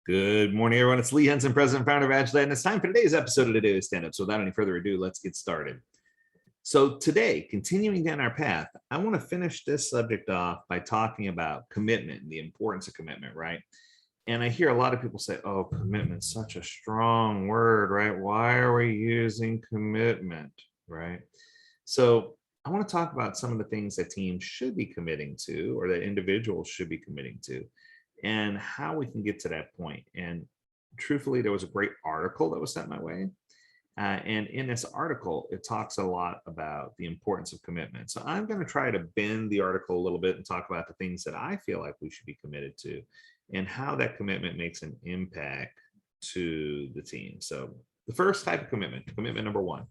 Good morning, everyone. It's Lee Henson, President and Founder of Agiledad, and it's time for today's episode of the Daily Standup. So without any further ado, let's get started. So today, continuing down our path, I want to finish this subject off by talking about commitment and the importance of commitment, right? And I hear a lot of people say, oh, commitment's such a strong word, right? Why are we using commitment, right? So I want to talk about some of the things that teams should be committing to or that individuals should be committing to and how we can get to that point. And truthfully, there was a great article that was sent my way. And in this article, it talks a lot about the importance of commitment. So I'm going to try to bend the article a little bit and talk about the things that I feel like we should be committed to and how that commitment makes an impact to the team. So the first type of commitment number one.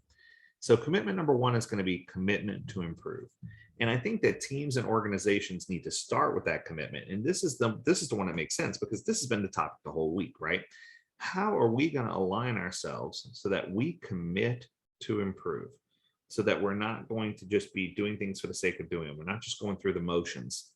So commitment number one is going to be commitment to improve. And I think that teams and organizations need to start with that commitment. And this is the one that makes sense because this has been the topic the whole week, right? How are we going to align ourselves so that we commit to improve, so that we're not going to just be doing things for the sake of doing them? We're not just going through the motions.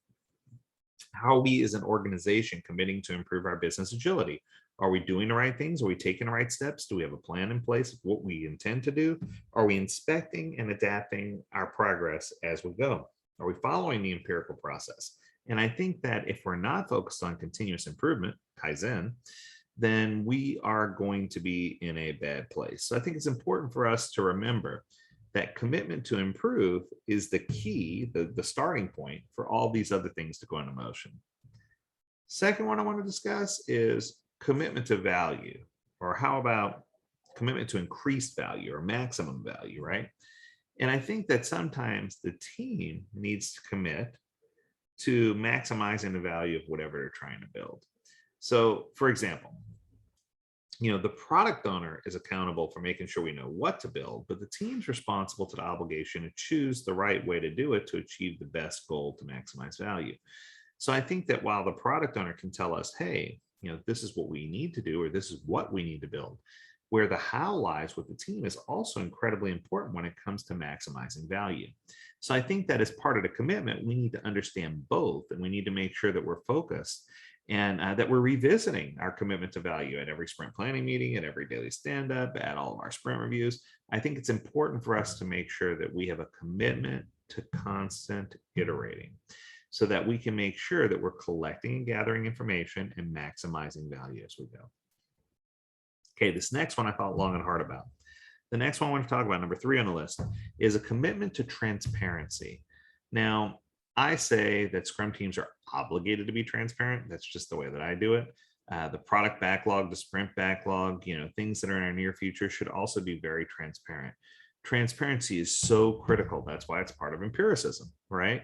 How are we as an organization committing to improve our business agility? Are we doing the right things? Are we taking the right steps? Do we have a plan in place of what we intend to do? Are we inspecting and adapting our progress as we go? Are we following the empirical process? And I think that if we're not focused on continuous improvement, Kaizen, then we are going to be in a bad place. So I think it's important for us to remember that commitment to improve is the key, the starting point for all these other things to go into motion. Second one I want to discuss is commitment to value, or how about commitment to increased value or maximum value, right? And I think that sometimes the team needs to commit to maximizing the value of whatever they're trying to build. So for example, the product owner is accountable for making sure we know what to build, but the team's responsible to the obligation to choose the right way to do it to achieve the best goal to maximize value. So I think that while the product owner can tell us, hey, this is what we need to do, or this is what we need to build, where the how lies with the team is also incredibly important when it comes to maximizing value. So I think that as part of the commitment, we need to understand both, and we need to make sure that we're focused and that we're revisiting our commitment to value at every sprint planning meeting, at every daily stand-up, at all of our sprint reviews. I think it's important for us to make sure that we have a commitment to constant iterating so that we can make sure that we're collecting and gathering information and maximizing value as we go. Okay, this next one I thought long and hard about. The next one I want to talk about, number 3 on the list, is a commitment to transparency. Now, I say that Scrum teams are obligated to be transparent. That's just the way that I do it. The product backlog, the sprint backlog, things that are in our near future should also be very transparent. Transparency is so critical. That's why it's part of empiricism, right?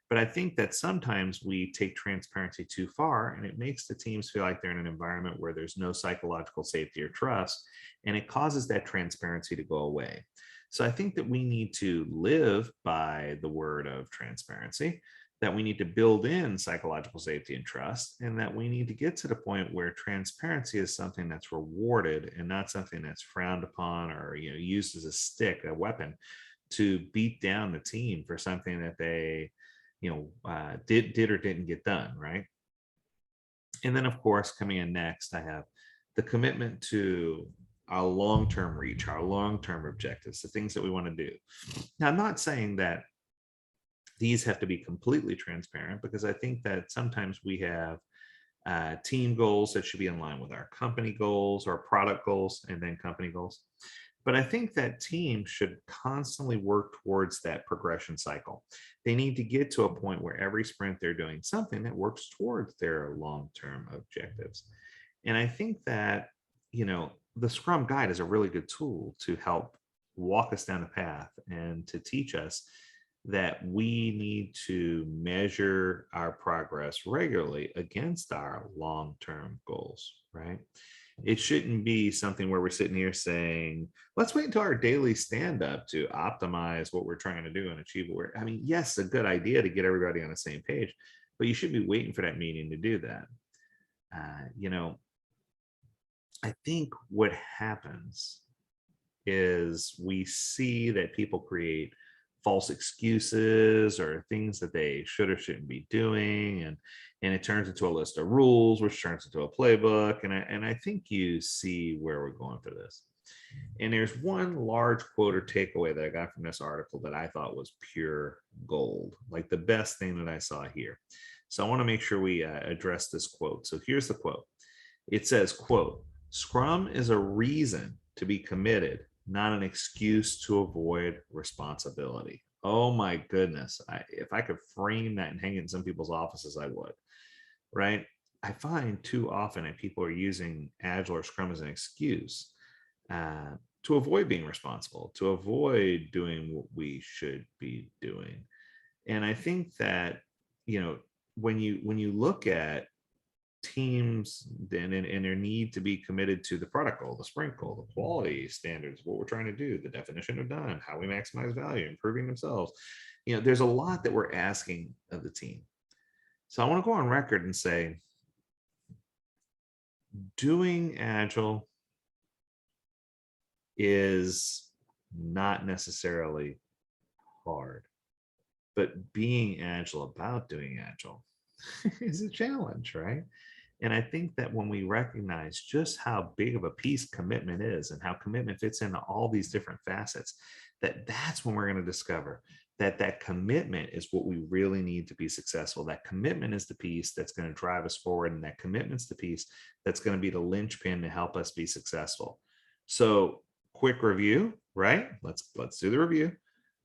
But I think that sometimes we take transparency too far, and it makes the teams feel like they're in an environment where there's no psychological safety or trust, and it causes that transparency to go away. So I think that we need to live by the word of transparency, that we need to build in psychological safety and trust, and that we need to get to the point where transparency is something that's rewarded and not something that's frowned upon or used as a stick, a weapon to beat down the team for something that they did or didn't get done, right? And then of course, coming in next, I have the commitment to our long-term reach, our long-term objectives, the things that we want to do. Now, I'm not saying that these have to be completely transparent, because I think that sometimes we have team goals that should be in line with our company goals or product goals and then company goals. But I think that teams should constantly work towards that progression cycle. They need to get to a point where every sprint they're doing something that works towards their long-term objectives. And I think that, the Scrum Guide is a really good tool to help walk us down a path and to teach us that we need to measure our progress regularly against our long-term goals, right? It shouldn't be something where we're sitting here saying, let's wait until our daily stand-up to optimize what we're trying to do and achieve what yes, a good idea to get everybody on the same page, but you should be waiting for that meeting to do that. I think what happens is we see that people create false excuses or things that they should or shouldn't be doing, and it turns into a list of rules, which turns into a playbook. And I think you see where we're going for this. And there's one large quote or takeaway that I got from this article that I thought was pure gold, like the best thing that I saw here. So I want to make sure we address this quote. So here's the quote. It says, quote, "Scrum is a reason to be committed, not an excuse to avoid responsibility." Oh my goodness. If I could frame that and hang it in some people's offices, I would, right? I find too often that people are using Agile or Scrum as an excuse to avoid being responsible, to avoid doing what we should be doing. And I think that, when you look at teams and their need to be committed to the product goal, the sprint goal, the quality standards, what we're trying to do, the definition of done, how we maximize value, improving themselves, there's a lot that we're asking of the team. So I want to go on record and say, doing Agile is not necessarily hard, but being Agile about doing Agile is a challenge, right? And I think that when we recognize just how big of a piece commitment is and how commitment fits into all these different facets, that's when we're going to discover that commitment is what we really need to be successful. That commitment is the piece that's going to drive us forward, and that commitment's the piece that's going to be the linchpin to help us be successful. So quick review, right? Let's do the review.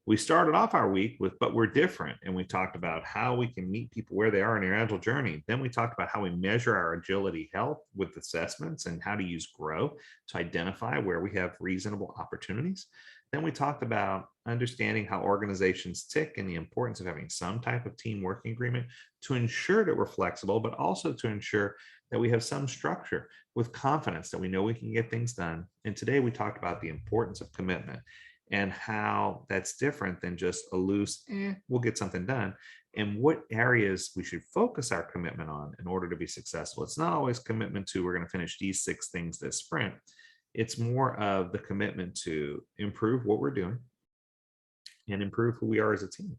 We started off our week with, but we're different. And we talked about how we can meet people where they are in their Agile journey. Then we talked about how we measure our agility health with assessments and how to use Grow to identify where we have reasonable opportunities. Then we talked about understanding how organizations tick and the importance of having some type of team working agreement to ensure that we're flexible, but also to ensure that we have some structure with confidence that we know we can get things done. And today we talked about the importance of commitment and how that's different than just a loose, we'll get something done, and what areas we should focus our commitment on in order to be successful. It's not always commitment to, we're going to finish these 6 things this sprint. It's more of the commitment to improve what we're doing and improve who we are as a team,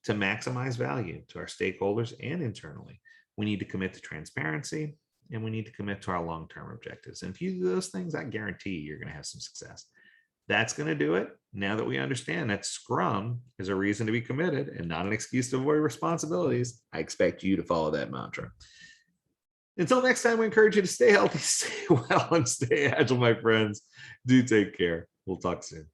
to maximize value to our stakeholders and internally. We need to commit to transparency, and we need to commit to our long-term objectives. And if you do those things, I guarantee you're going to have some success. That's going to do it. Now that we understand that Scrum is a reason to be committed and not an excuse to avoid responsibilities, I expect you to follow that mantra. Until next time, we encourage you to stay healthy, stay well, and stay agile, my friends. Do take care. We'll talk soon.